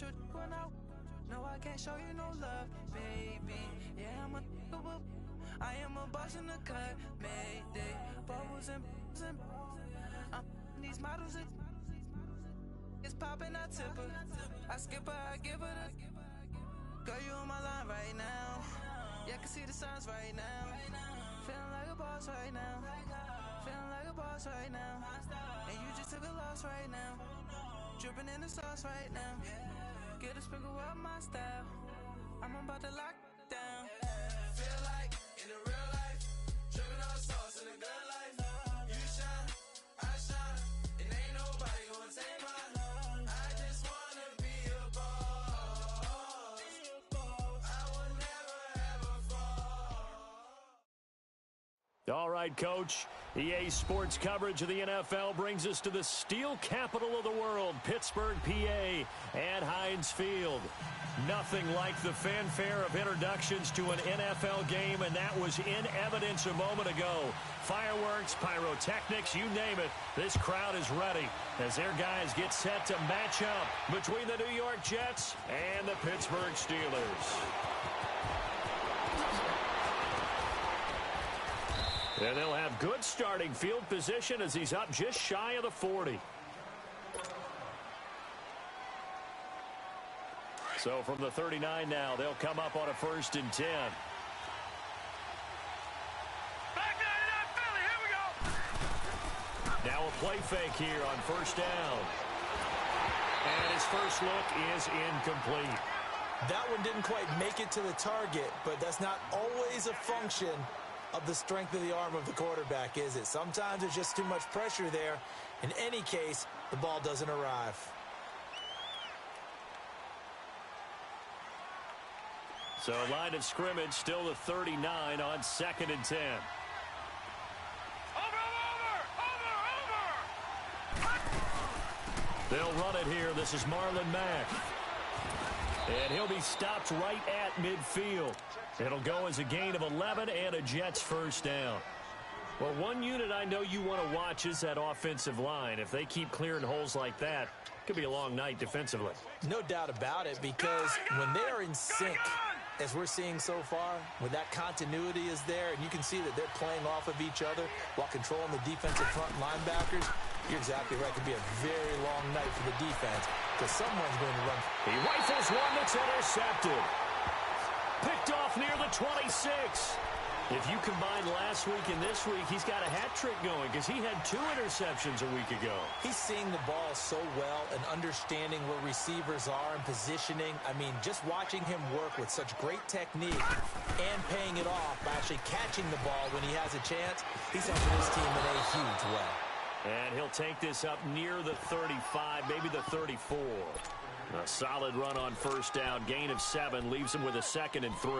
your when no, I can't show you no love, baby. Yeah, I am a boss in the cut, mayday. Bubbles and these models, it's popping, I tip her. I skip her, I give her the. Girl, you on my line right now. Yeah, I can see the signs right now. Feeling like a boss right now. Feeling like a boss right now. And you just took a loss right now. Dripping in the sauce right now. Get a sprinkle up my style. I'm about to lock down. Feel like in the real life, dripping on sauce in the good life. You shine, I shine, and ain't nobody gonna take mine. I just wanna be a boss. I will never ever fall. All right, Coach. EA Sports coverage of the NFL brings us to the steel capital of the world, Pittsburgh, PA, at Heinz Field. Nothing like the fanfare of introductions to an NFL game, and that was in evidence a moment ago. Fireworks, pyrotechnics, you name it. This crowd is ready as their guys get set to match up between the New York Jets and the Pittsburgh Steelers. And they'll have good starting field position as he's up just shy of the 40. So from the 39 now, they'll come up on a 1st and 10. Now a play fake here on 1st down. And his first look is incomplete. That one didn't quite make it to the target, but that's not always a function of the strength of the arm of the quarterback, is it? Sometimes there's just too much pressure there. In any case, the ball doesn't arrive. So line of scrimmage still the 39 on 2nd and 10. They'll run it here. This is Marlon Mack. And he'll be stopped right at midfield. It'll go as a gain of 11 and a Jets 1st down. Well, one unit I know you want to watch is that offensive line. If they keep clearing holes like that, it could be a long night defensively. No doubt about it, because when they are in sync, as we're seeing so far, when that continuity is there, and you can see that they're playing off of each other while controlling the defensive front linebackers, you're exactly right. It could be a very long night for the defense because someone's going to run. He rifles one that's intercepted. Picked off near the 26. If you combine last week and this week, he's got a hat trick going because he had 2 interceptions a week ago. He's seeing the ball so well and understanding where receivers are and positioning. I mean, just watching him work with such great technique and paying it off by actually catching the ball when he has a chance, he's helping his team in a huge way. And he'll take this up near the 35, maybe the 34. A solid run on 1st down. Gain of 7 leaves him with a 2nd and 3.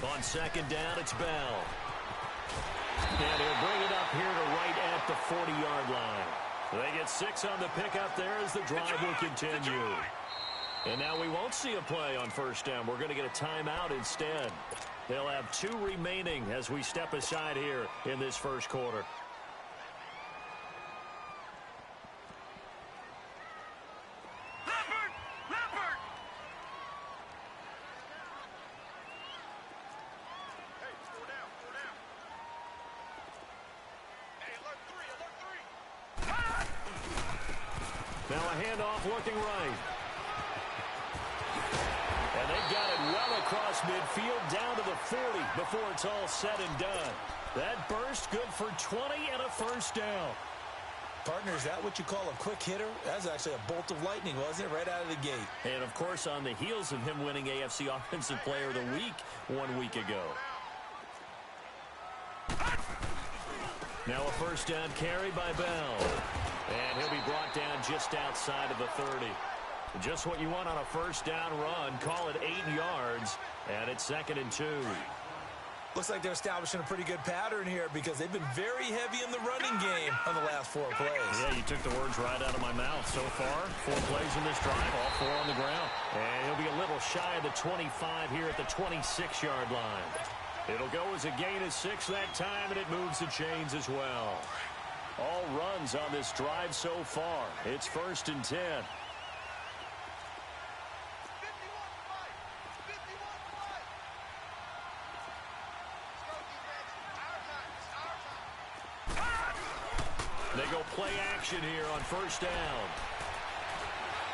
On 2nd down, it's Bell. And he'll bring it up here to right at the 40-yard line. They get 6 on the pickup there as the drive will continue. And now we won't see a play on 1st down. We're going to get a timeout instead. They'll have 2 remaining as we step aside here in this 1st quarter. Now a handoff looking right. And they've got it well across midfield down to the 40 before it's all said and done. That burst good for 20 and a 1st down. Partner, is that what you call a quick hitter? That's actually a bolt of lightning, wasn't it? Right out of the gate. And, of course, on the heels of him winning AFC Offensive Player of the Week 1 week ago. Now a 1st down carry by Bell. And he'll be brought down just outside of the 30. Just what you want on a 1st down run. Call it 8 yards. And it's 2nd and 2. Looks like they're establishing a pretty good pattern here because they've been very heavy in the running game on the last 4 plays. Yeah, you took the words right out of my mouth. So far, 4 plays in this drive, all 4 on the ground. And he'll be a little shy of the 25 here at the 26-yard line. It'll go as a gain of 6 that time, and it moves the chains as well. All runs on this drive so far. It's 1st and 10. They go play action here on 1st down.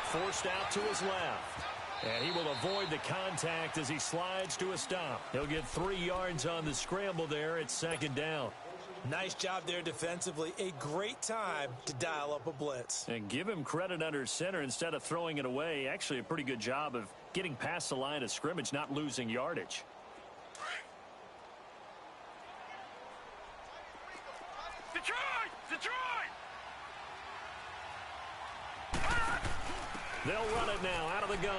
Forced out to his left. And he will avoid the contact as he slides to a stop. He'll get 3 yards on the scramble there at 2nd down. Nice job there defensively. A great time to dial up a blitz. And give him credit under center instead of throwing it away. Actually a pretty good job of getting past the line of scrimmage, not losing yardage. They'll run it now out of the gun.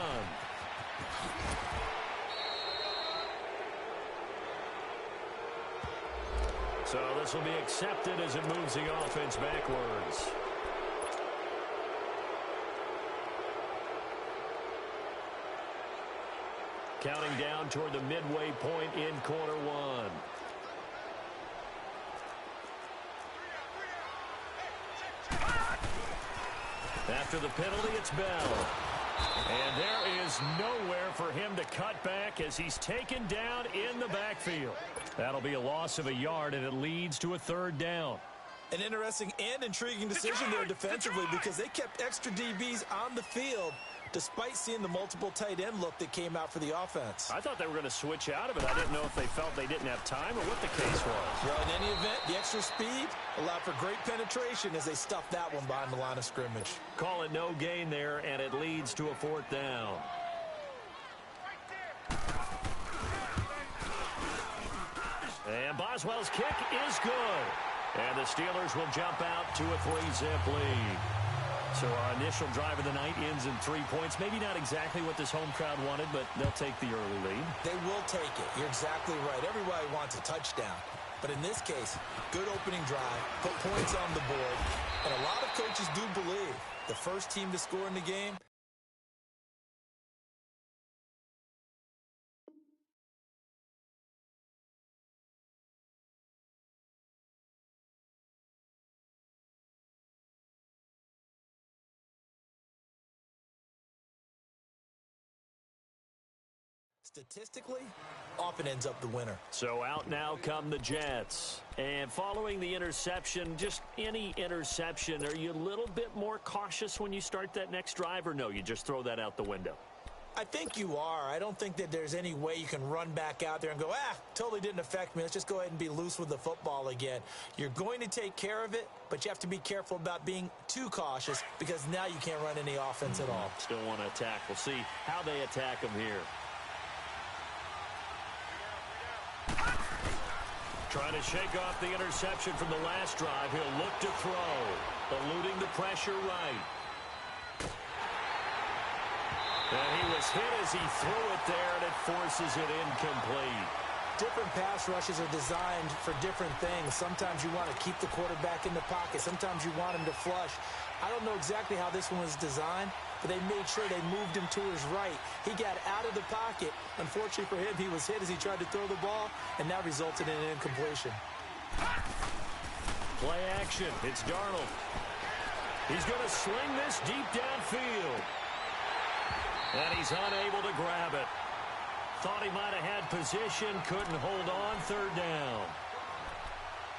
So this will be accepted as it moves the offense backwards. Counting down toward the midway point in quarter 1. After the penalty, it's Bell. And there is nowhere for him to cut back as he's taken down in the backfield. That'll be a loss of a yard, and it leads to a 3rd down. An interesting and intriguing decision there defensively because they kept extra DBs on the field despite seeing the multiple tight end look that came out for the offense. I thought they were going to switch out of it. I didn't know if they felt they didn't have time or what the case was. Well, in any event, the extra speed allowed for great penetration as they stuffed that one behind the line of scrimmage. Call it no gain there, and it leads to a 4th down. And Boswell's kick is good. And the Steelers will jump out to a 3-zip lead. So our initial drive of the night ends in 3 points. Maybe not exactly what this home crowd wanted, but they'll take the early lead. They will take it. You're exactly right. Everybody wants a touchdown. But in this case, good opening drive, put points on the board. And a lot of coaches do believe the first team to score in the game statistically often ends up the winner. So out now come the Jets. And following the interception, just any interception, are you a little bit more cautious when you start that next drive, or no, you just throw that out the window? I think you are. I don't think that there's any way you can run back out there and go, totally didn't affect me. Let's just go ahead and be loose with the football again. You're going to take care of it, but you have to be careful about being too cautious because now you can't run any offense at all. Still want to attack. We'll see how they attack them here. Trying to shake off the interception from the last drive. He'll look to throw, eluding the pressure right. And he was hit as he threw it there, and it forces it incomplete. Different pass rushes are designed for different things. Sometimes you want to keep the quarterback in the pocket. Sometimes you want him to flush. I don't know exactly how this one was designed, but they made sure they moved him to his right. He got out of the pocket. Unfortunately for him, he was hit as he tried to throw the ball, and that resulted in an incompletion. Play action. It's Darnold. He's going to sling this deep downfield. And he's unable to grab it. Thought he might have had position, couldn't hold on, 3rd down.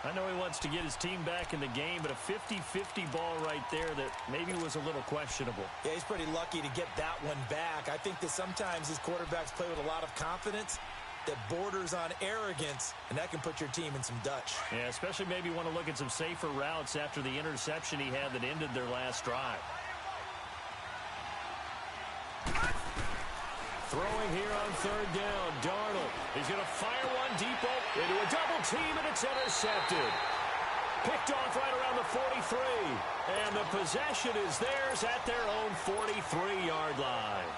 I know he wants to get his team back in the game, but a 50-50 ball right there that maybe was a little questionable. Yeah, he's pretty lucky to get that one back. I think that sometimes these quarterbacks play with a lot of confidence that borders on arrogance, and that can put your team in some Dutch. Yeah, especially maybe want to look at some safer routes after the interception he had that ended their last drive. Throwing here on 3rd down, Darnold. He's going to fire one deep into a double team, and it's intercepted. Picked off right around the 43. And the possession is theirs at their own 43-yard line.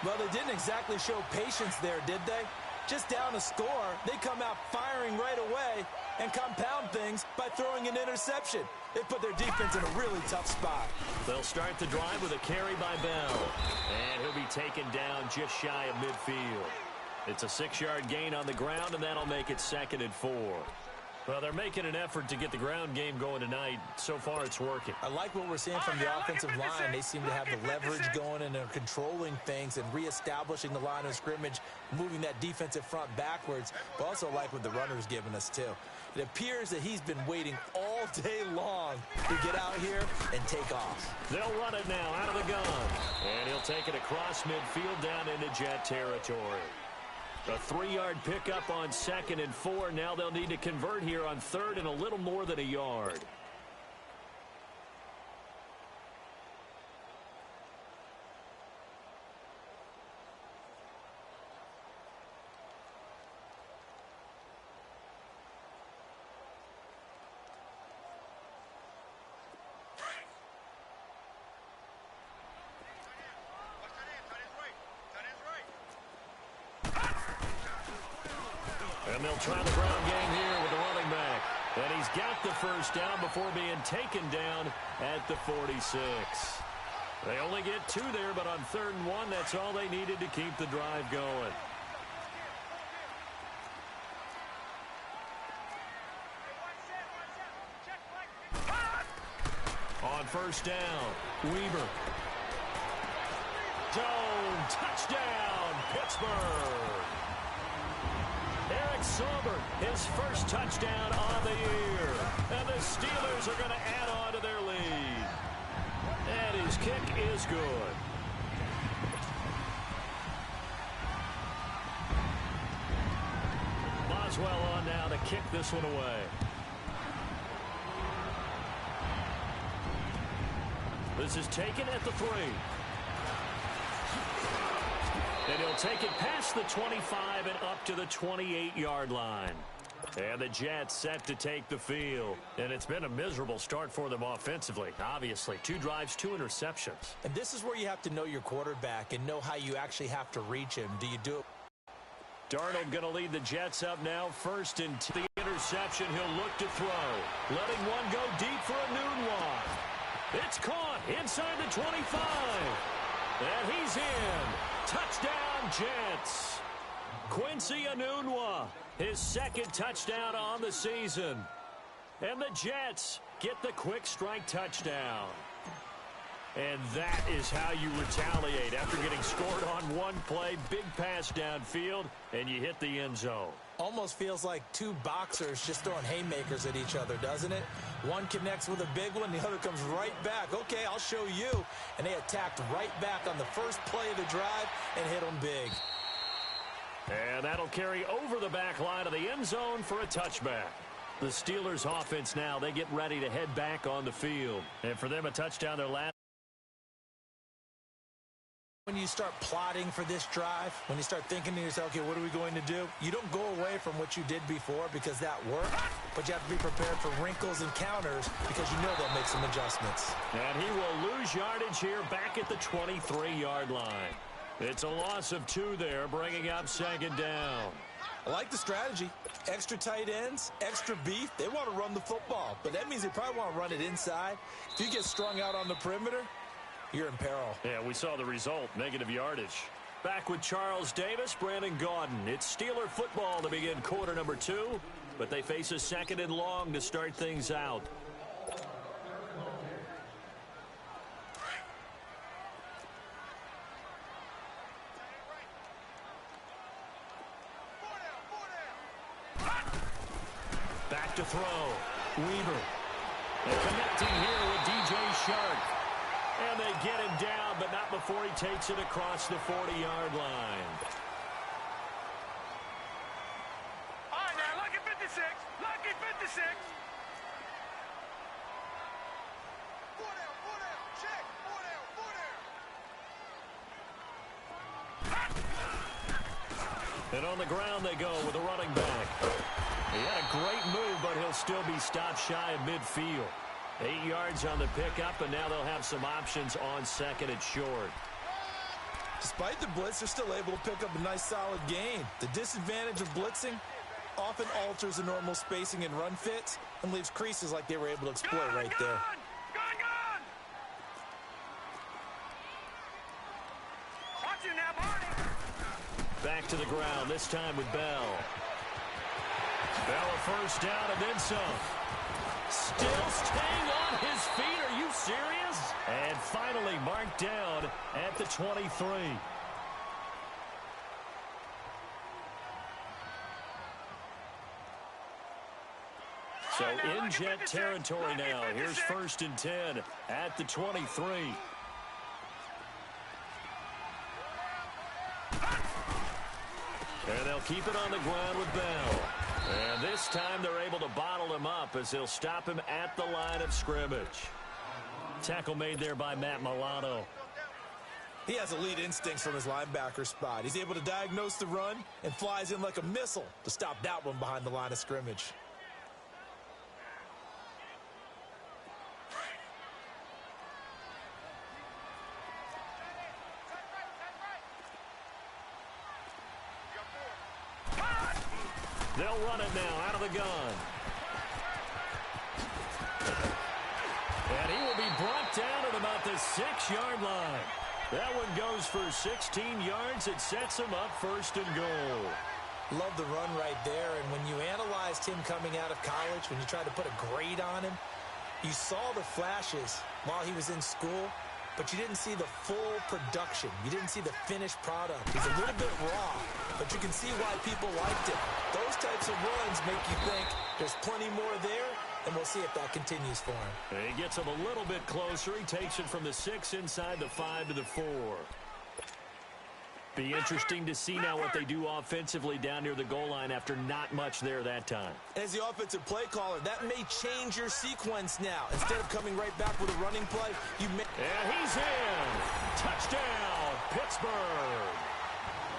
Well, they didn't exactly show patience there, did they? Just down a score, they come out firing right away and compound things by throwing an interception. They put their defense in a really tough spot. They'll start the drive with a carry by Bell. And he'll be taken down just shy of midfield. It's a 6-yard gain on the ground, and that'll make it 2nd and 4. Well, they're making an effort to get the ground game going tonight. So far, it's working. I like what we're seeing from the offensive line. They seem to have the leverage going, and they're controlling things and reestablishing the line of scrimmage, moving that defensive front backwards. But also like what the runner's giving us, too. It appears that he's been waiting all day long to get out here and take off. They'll run it now out of the gun. And he'll take it across midfield down into Jet territory. A 3-yard pickup on 2nd and 4. Now they'll need to convert here on 3rd and a little more than a yard. And they'll try the ground game here with the running back. And he's got the first down before being taken down at the 46. They only get 2 there, but on 3rd and 1, that's all they needed to keep the drive going. On 1st down, Weaver. Zone, touchdown, Pittsburgh. Eric Sauber, his first touchdown on the year. And the Steelers are going to add on to their lead. And his kick is good. Boswell on now to kick this one away. This is taken at the 3. And he'll take it past the 25 and up to the 28-yard line. And the Jets set to take the field. And it's been a miserable start for them offensively, obviously. 2 drives, 2 interceptions. And this is where you have to know your quarterback and know how you actually have to reach him. Do you do it? Darnold going to lead the Jets up now. 1st and 2. The interception, he'll look to throw. Letting one go deep for a Nunwa. It's caught inside the 25. And he's in. Touchdown, Jets. Quincy Enunwa, his 2nd touchdown on the season. And the Jets get the quick strike touchdown. And that is how you retaliate after getting scored on one play. Big pass downfield, and you hit the end zone. Almost feels like 2 boxers just throwing haymakers at each other, doesn't it? One connects with a big one, the other comes right back. Okay, I'll show you. And they attacked right back on the first play of the drive and hit them big. And that'll carry over the back line of the end zone for a touchback. The Steelers offense now, they get ready to head back on the field. And for them, a touchdown their last. When you start plotting for this drive, when you start thinking to yourself, okay, what are we going to do? You don't go away from what you did before because that worked, but you have to be prepared for wrinkles and counters because you know they'll make some adjustments. And he will lose yardage here back at the 23-yard line. It's a loss of 2 there, bringing up 2nd down. I like the strategy. Extra tight ends, extra beef. They want to run the football, but that means they probably want to run it inside. If you get strung out on the perimeter, you're in peril. Yeah, we saw the result, negative yardage. Back with Charles Davis, Brandon Gaudin. It's Steeler football to begin quarter number 2, but they face a 2nd and long to start things out. Back to throw. Weaver. And connecting here with DJ Shark. And they get him down, but not before he takes it across the 40-yard line. All right, now, lucky 56. Lucky 56. 4 down. Check. 4 down. And on the ground they go with a running back. He had a great move, but he'll still be stopped shy of midfield. 8 yards on the pickup, and now they'll have some options on 2nd and short. Despite the blitz, they're still able to pick up a nice solid gain. The disadvantage of blitzing often alters the normal spacing and run fits and leaves creases like they were able to exploit right there. Gun! Watch it now, Barney. Back to the ground, this time with Bell. Bell a first down and then some. Still staying on his feet. Are you serious? And finally marked down at the 23. So in Jet territory now. Here's 1st and 10 at the 23. And they'll keep it on the ground with Bell. And this time they're able to bottle him up as they'll stop him at the line of scrimmage. Tackle made there by Matt Milano. He has elite instincts from his linebacker spot. He's able to diagnose the run and flies in like a missile to stop that one behind the line of scrimmage. They'll run it now out of the gun. And he will be brought down at about the 6-yard line. That one goes for 16 yards. It sets him up 1st and goal. Love the run right there. And when you analyzed him coming out of college, when you tried to put a grade on him, you saw the flashes while he was in school, but you didn't see the full production. You didn't see the finished product. He's a little bit raw, but you can see why people liked it. Those types of runs make you think there's plenty more there, and we'll see if that continues for him. He gets him a little bit closer. He takes it from the 6 inside the 5 to the 4. Be interesting to see now what they do offensively down near the goal line after not much there that time. As the offensive play caller, that may change your sequence now. Instead of coming right back with a running play, you may... And he's in. Touchdown, Pittsburgh.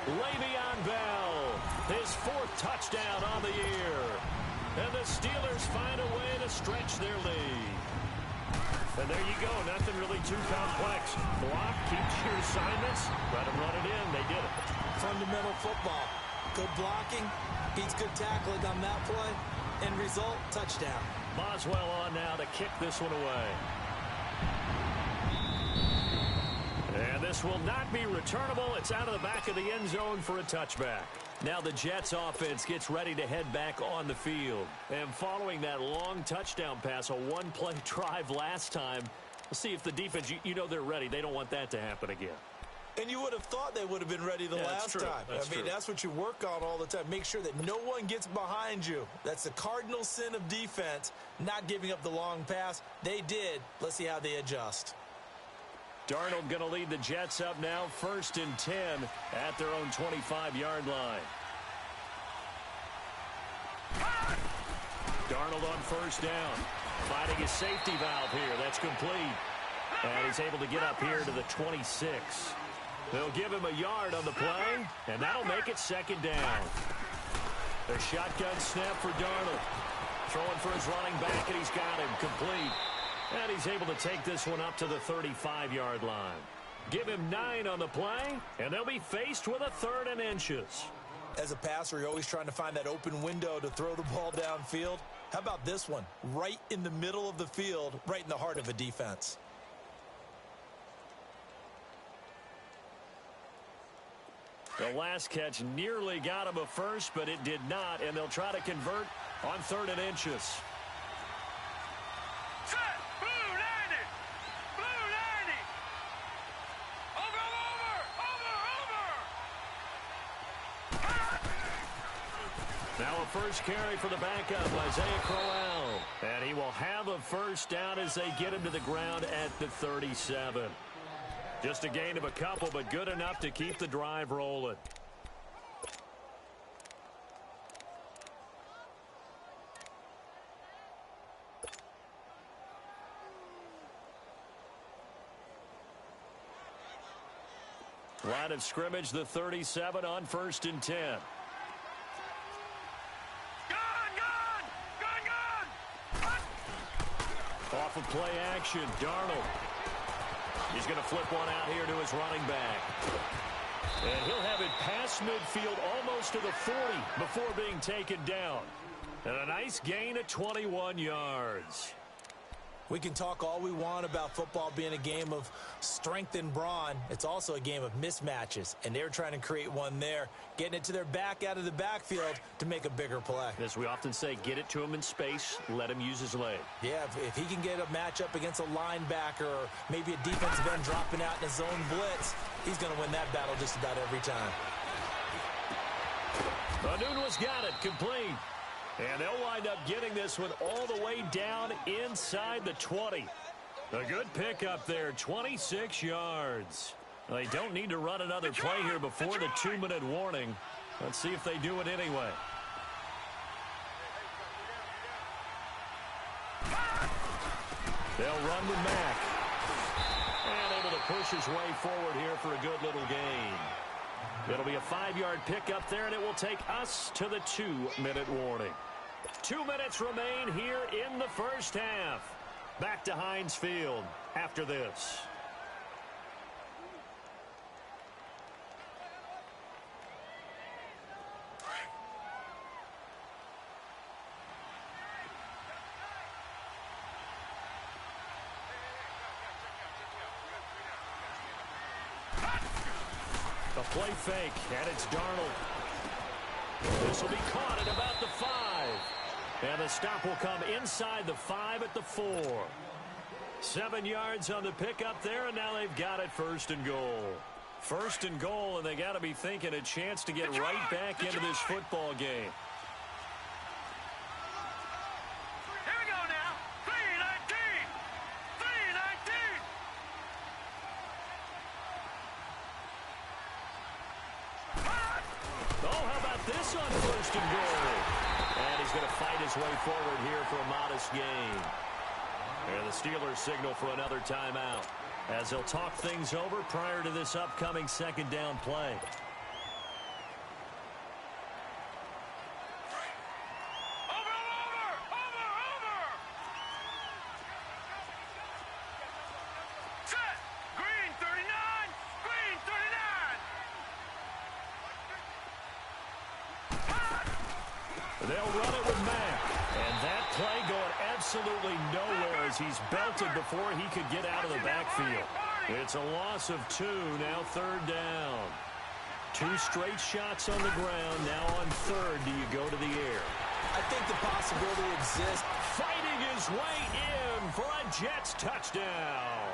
Le'Veon Bell, his 4th touchdown on the year. And the Steelers find a way to stretch their lead. And there you go, nothing really too complex. Block, keeps your assignments, let them run it in. They did it. Fundamental football. Good blocking, beats good tackling on that play. End result, touchdown. Boswell on now to kick this one away. And this will not be returnable. It's out of the back of the end zone for a touchback. Now the Jets offense gets ready to head back on the field. And following that long touchdown pass, a one-play drive last time, we'll see if the defense, you know they're ready. They don't want that to happen again. And you would have thought they would have been ready the last time. That's what you work on all the time. Make sure that no one gets behind you. That's the cardinal sin of defense, not giving up the long pass. They did. Let's see how they adjust. Darnold going to lead the Jets up now, 1st and 10 at their own 25-yard line. Darnold on 1st down, finding his safety valve here. That's complete. And he's able to get up here to the 26. They'll give him a yard on the play, and that'll make it 2nd down. A shotgun snap for Darnold. Throwing for his running back, and he's got him complete. And he's able to take this one up to the 35-yard line. Give him 9 on the play, and they'll be faced with a 3rd and inches. As a passer, you're always trying to find that open window to throw the ball downfield. How about this one? Right in the middle of the field, right in the heart of a defense. The last catch nearly got him a first, but it did not, and they'll try to convert on 3rd and inches. Set! Blue 90! Blue 90! Over! Now a first carry for the backup, Isaiah Crowell. And he will have a 1st down as they get him to the ground at the 37. Just a gain of a couple, but good enough to keep the drive rolling. Line of scrimmage, the 37 on 1st and 10. Off of play action, Darnold. He's going to flip one out here to his running back. And he'll have it past midfield almost to the 40 before being taken down. And a nice gain of 21 yards. We can talk all we want about football being a game of strength and brawn. It's also a game of mismatches, and they're trying to create one there, getting it to their back out of the backfield to make a bigger play. As we often say, get it to him in space, let him use his leg. Yeah, if he can get a matchup against a linebacker or maybe a defensive end dropping out in his zone blitz, he's going to win that battle just about every time. Anunwa's got it, complete. And they'll wind up getting this one all the way down inside the 20. A good pickup there, 26 yards. They don't need to run another play here before the 2-minute warning. Let's see if they do it anyway. They'll run with Mack. And able to push his way forward here for a good little gain. It'll be a 5-yard pickup there, and it will take us to the 2-minute warning. 2 minutes remain here in the first half. Back to Heinz Field after this. A play fake, and it's Darnold. This will be caught at about the 5. And the stop will come inside the 5 at the 4. 7 yards on the pickup there, and now they've got it 1st and goal. 1st and goal, and they got to be thinking a chance to get right back into this football game. Here we go now. 3-19. 3-19. Oh, how about this on 1st and goal? And he's going to fight his way forward here for a modest gain. And the Steelers signal for another timeout as they'll talk things over prior to this upcoming 2nd down play. Set. Green 39. Green 39. They'll run it with Mack. And that play going absolutely nowhere as he's belted before he could get out of the backfield. It's a loss of 2, now 3rd down. 2 straight shots on the ground. Now on 3rd, do you go to the air? I think the possibility exists. Fighting his way in for a Jets touchdown.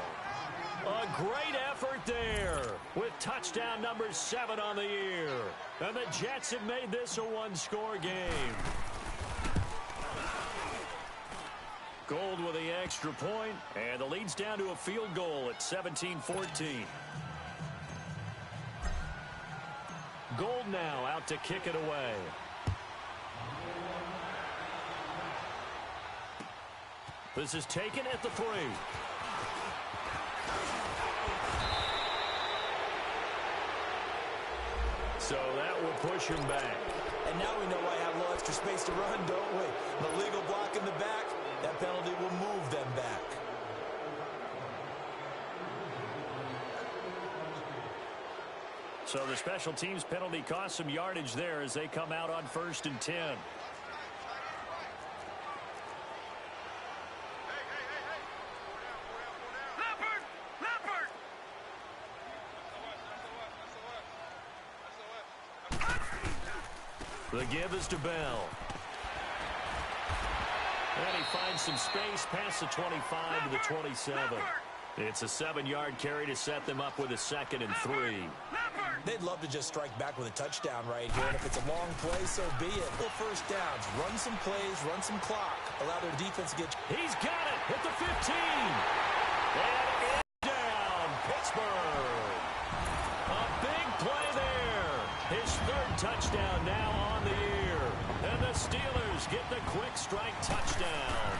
A great effort there with touchdown number 7 on the year. And the Jets have made this a 1-score game. Gold with the extra point, and the lead's down to a field goal at 17-14. Gold now out to kick it away. This is taken at the 3. So that will push him back. And now we know why I have a little extra space to run, don't we? The legal block in the back, that penalty will move them back. So the special teams penalty cost some yardage there as they come out on 1st and 10. The give is to Bell. And he finds some space past the 25 to the 27. It's a 7-yard carry to set them up with a 2nd and 3. They'd love to just strike back with a touchdown right here, and if it's a long play, so be it. Full 1st downs, run some plays, run some clock, allow their defense to get... He's got it at the 15. And it's down, Pittsburgh. A big play there. His 3rd touchdown now on the year. And the Steelers get the quick strike touchdown.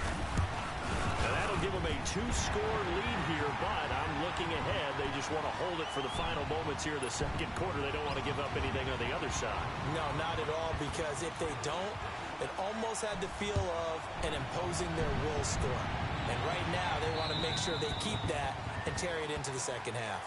And that'll give them a 2-score lead here, but I'm looking ahead. They just want to hold it for the final moments here in the 2nd quarter. They don't want to give up anything on the other side. No, not at all, because if they don't, it almost had the feel of an imposing their will score. And right now, they want to make sure they keep that and carry it into the 2nd half.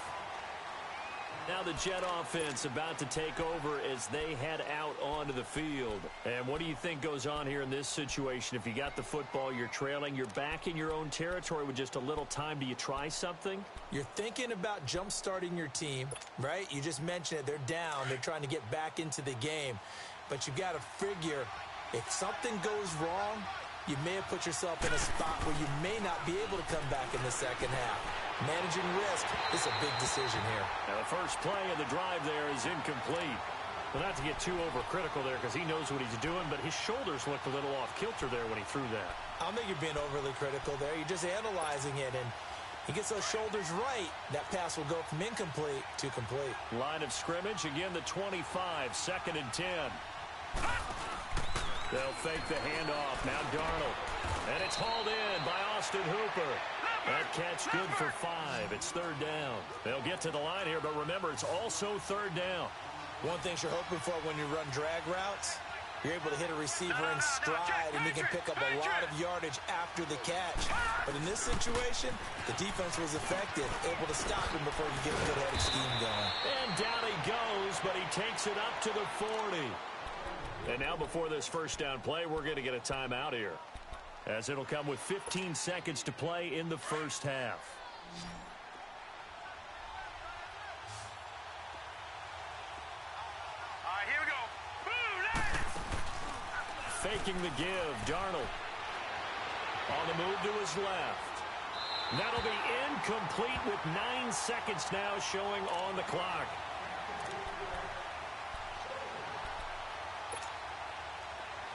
Now the Jet offense about to take over as they head out onto the field. And what do you think goes on here in this situation? If you got the football, you're trailing, you're back in your own territory with just a little time. Do you try something? You're thinking about jump-starting your team, right? You just mentioned it. They're down. They're trying to get back into the game. But you got to figure if something goes wrong, you may have put yourself in a spot where you may not be able to come back in the second half. Managing risk is a big decision here. Now the first play of the drive there is incomplete. Well, not to get too overcritical there because he knows what he's doing, but his shoulders looked a little off kilter there when he threw that. I don't think you're being overly critical there. You're just analyzing it, and he gets those shoulders right. That pass will go from incomplete to complete. Line of scrimmage, again the 25, 2nd and 10. They'll fake the handoff. Now Darnold. And it's hauled in by Austin Hooper. That catch good for 5. It's 3rd down. They'll get to the line here, but remember, it's also 3rd down. One thing you're hoping for when you run drag routes, you're able to hit a receiver in stride, and you can pick up a lot of yardage after the catch. But in this situation, the defense was effective, able to stop him before you get a good-headed scheme going. And down he goes, but he takes it up to the 40. And now before this first down play, we're going to get a timeout here, as it'll come with 15 seconds to play in the first half. All right, here we go. Boom, Faking the give, Darnold. On the move to his left. That'll be incomplete with 9 seconds now showing on the clock.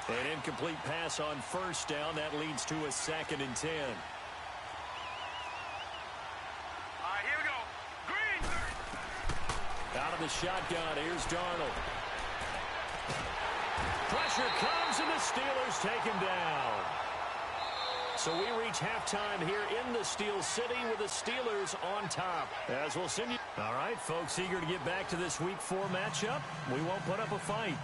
An incomplete pass on first down. That leads to a 2nd and 10. All right, here we go. Green. Out of the shotgun, here's Darnold. Pressure comes, and the Steelers take him down. So we reach halftime here in the Steel City with the Steelers on top. As we'll send you. All right, folks, eager to get back to this Week 4 matchup. We won't put up a fight.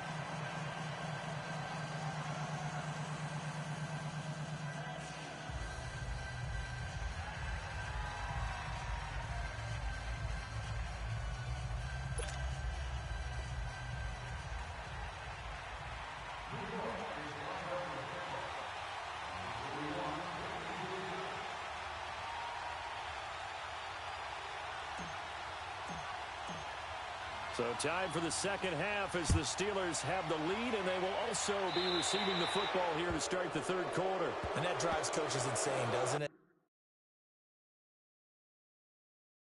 So time for the second half as the Steelers have the lead, and they will also be receiving the football here to start the third quarter. And that drives coaches insane, doesn't it?